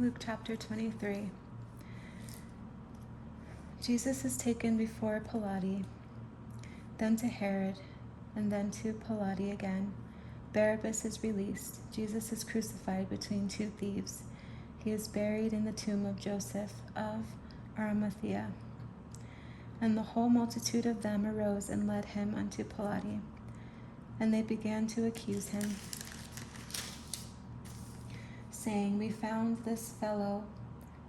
Luke chapter 23. Jesus is taken before Pilate, then to Herod, and then to Pilate again. Barabbas is released. Jesus is crucified between two thieves. He is buried in the tomb of Joseph of Arimathea. And the whole multitude of them arose and led him unto Pilate. And they began to accuse him, saying, We found this fellow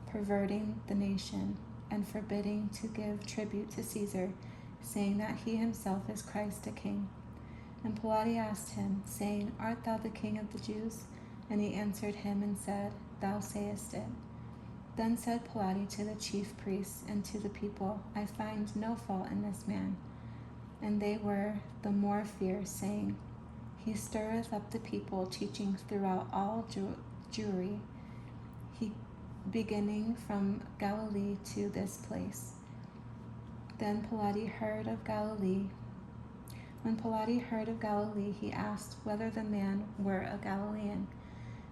perverting the nation, and forbidding to give tribute to Caesar, saying that he himself is Christ a king. And Pilate asked him, saying, Art thou the king of the Jews? And he answered him and said, Thou sayest it. Then said Pilate to the chief priests and to the people, I find no fault in this man. And they were the more fierce, saying, He stirreth up the people, teaching throughout all Jewry, he beginning from Galilee to this place. Then Pilate heard of Galilee. When Pilate heard of Galilee, he asked whether the man were a Galilean.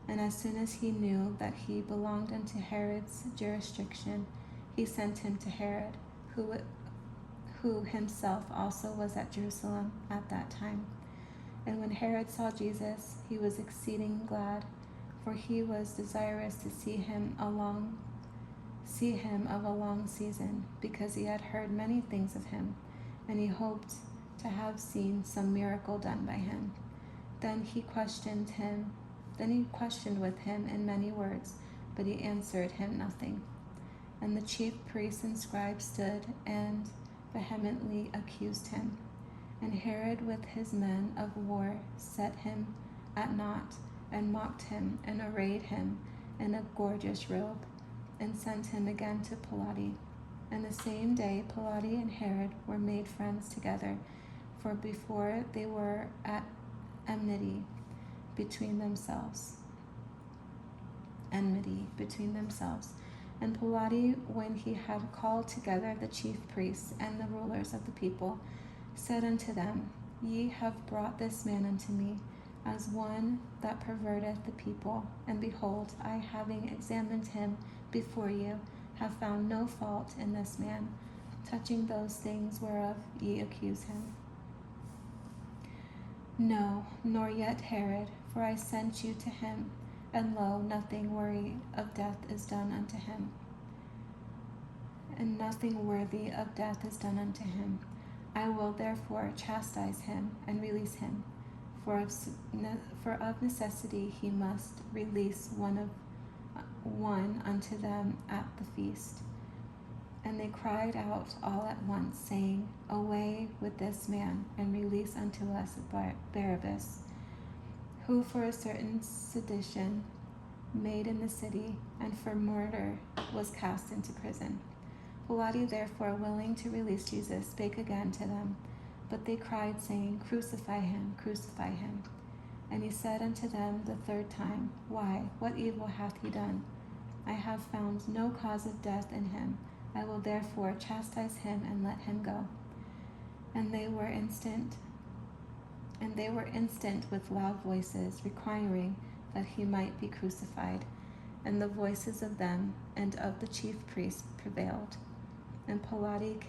And as soon as he knew that he belonged unto Herod's jurisdiction, he sent him to Herod, who himself also was at Jerusalem at that time. And when Herod saw Jesus, he was exceeding glad, for he was desirous to see him of a long season, because he had heard many things of him, and he hoped to have seen some miracle done by him. Then he questioned with him in many words, but he answered him nothing. And the chief priests and scribes stood and vehemently accused him. And Herod with his men of war set him at naught, and mocked him, and arrayed him in a gorgeous robe, and sent him again to Pilate. And the same day Pilate and Herod were made friends together, for before they were at enmity between themselves. And Pilate, when he had called together the chief priests and the rulers of the people, said unto them, Ye have brought this man unto me, as one that perverteth the people. And behold, I, having examined him before you, have found no fault in this man, touching those things whereof ye accuse him. No, nor yet Herod, for I sent you to him, and lo, nothing worthy of death is done unto him. And nothing worthy of death is done unto him. I will therefore chastise him and release him, for of necessity he must release one unto them at the feast. And they cried out all at once, saying, Away with this man, and release unto us Barabbas, who for a certain sedition made in the city, and for murder was cast into prison. Pilate therefore, willing to release Jesus, spake again to them. But they cried, saying, Crucify him, crucify him. And he said unto them the third time, Why, what evil hath he done? I have found no cause of death in him. I will therefore chastise him and let him go. And they were instant with loud voices, requiring that he might be crucified. And the voices of them and of the chief priests prevailed. And Pilate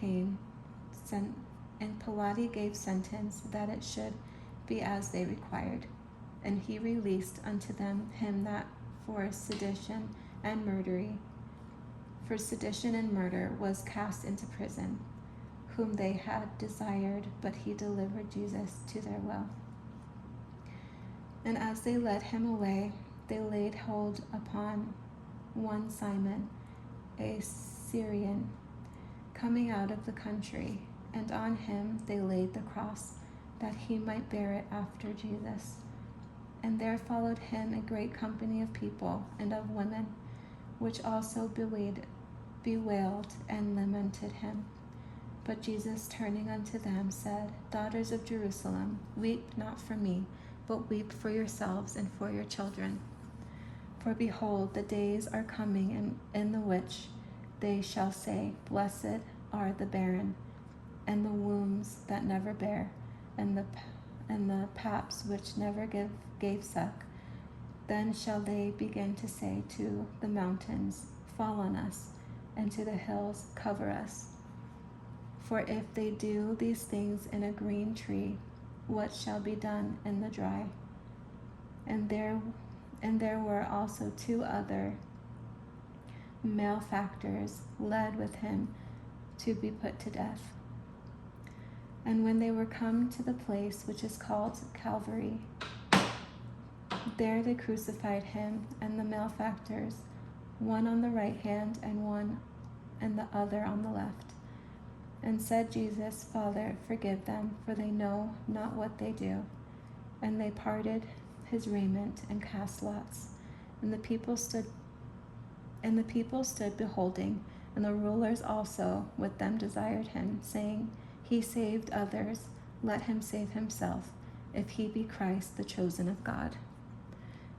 gave sentence that it should be as they required. And he released unto them him that for sedition and murder was cast into prison, whom they had desired, but he delivered Jesus to their will. And as they led him away, they laid hold upon one Simon, a Syrian, coming out of the country, and on him they laid the cross, that he might bear it after Jesus. And there followed him a great company of people and of women, which also bewailed and lamented him. But Jesus, turning unto them, said, Daughters of Jerusalem, weep not for me, but weep for yourselves and for your children. For behold, the days are coming in the which they shall say, Blessed are the barren, and the wombs that never bear, and the paps which never gave suck. Then shall they begin to say to the mountains, fall on us, and to the hills, cover us. For if they do these things in a green tree, what shall be done in the dry? And there were also 2 other malefactors led with him to be put to death. And when they were come to the place which is called Calvary, there they crucified him and the malefactors, one on the right hand and the other on the left. And said Jesus, Father, forgive them, for they know not what they do. And they parted his raiment and cast lots. And the people stood beholding, and the rulers also with them desired him, saying, He saved others, let him save himself, if he be Christ, the chosen of God.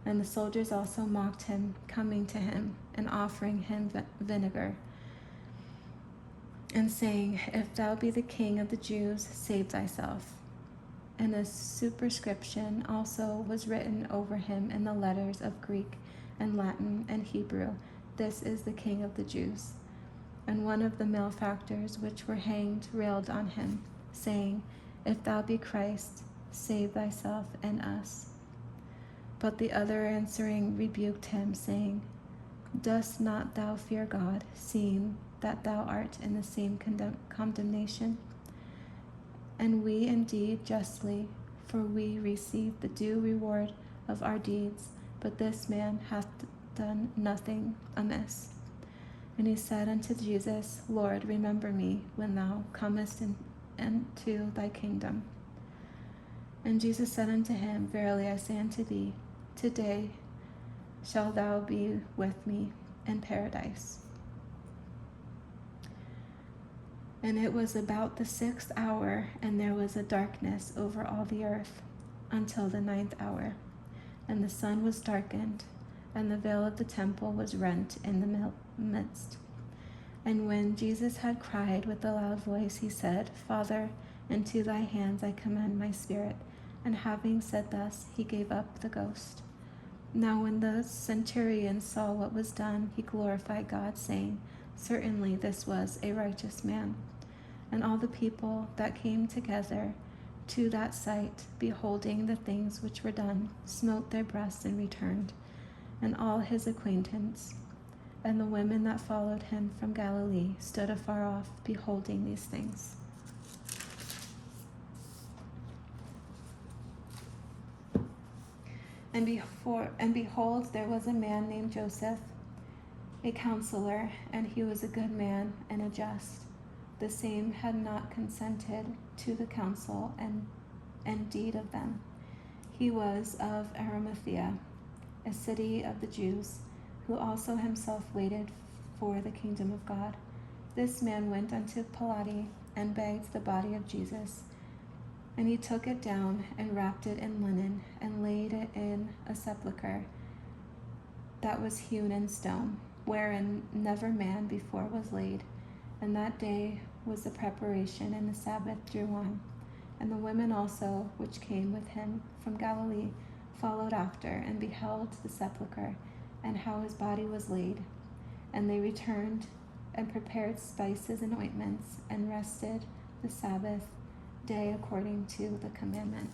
And the soldiers also mocked him, coming to him and offering him vinegar, and saying, If thou be the King of the Jews, save thyself. And a superscription also was written over him in the letters of Greek and Latin and Hebrew, This is the King of the Jews. And one of the malefactors which were hanged railed on him, saying, If thou be Christ, save thyself and us. But the other answering rebuked him, saying, Dost not thou fear God, seeing that thou art in the same condemnation? And we indeed justly, for we receive the due reward of our deeds, but this man hath done nothing amiss. And he said unto Jesus, Lord, remember me when thou comest into thy kingdom. And Jesus said unto him, Verily I say unto thee, today shalt thou be with me in paradise. And it was about the 6th hour, and there was a darkness over all the earth until the 9th hour. And the sun was darkened, and the veil of the temple was rent in the midst. And when Jesus had cried with a loud voice, he said, Father, into thy hands I commend my spirit. And having said thus, he gave up the ghost. Now when the centurion saw what was done, he glorified God, saying, Certainly this was a righteous man. And all the people that came together to that sight, beholding the things which were done, smote their breasts and returned, and all his acquaintance. And the women that followed him from Galilee stood afar off, beholding these things. And behold, there was a man named Joseph, a counselor, and he was a good man and a just. The same had not consented to the counsel and deed of them. He was of Arimathea, a city of the Jews, who also himself waited for the kingdom of God. This man went unto Pilate and begged the body of Jesus. And he took it down and wrapped it in linen and laid it in a sepulchre that was hewn in stone, wherein never man before was laid. And that day was the preparation, and the Sabbath drew on. And the women also, which came with him from Galilee, followed after, and beheld the sepulchre, and how his body was laid. And they returned and prepared spices and ointments, and rested the Sabbath day according to the commandment.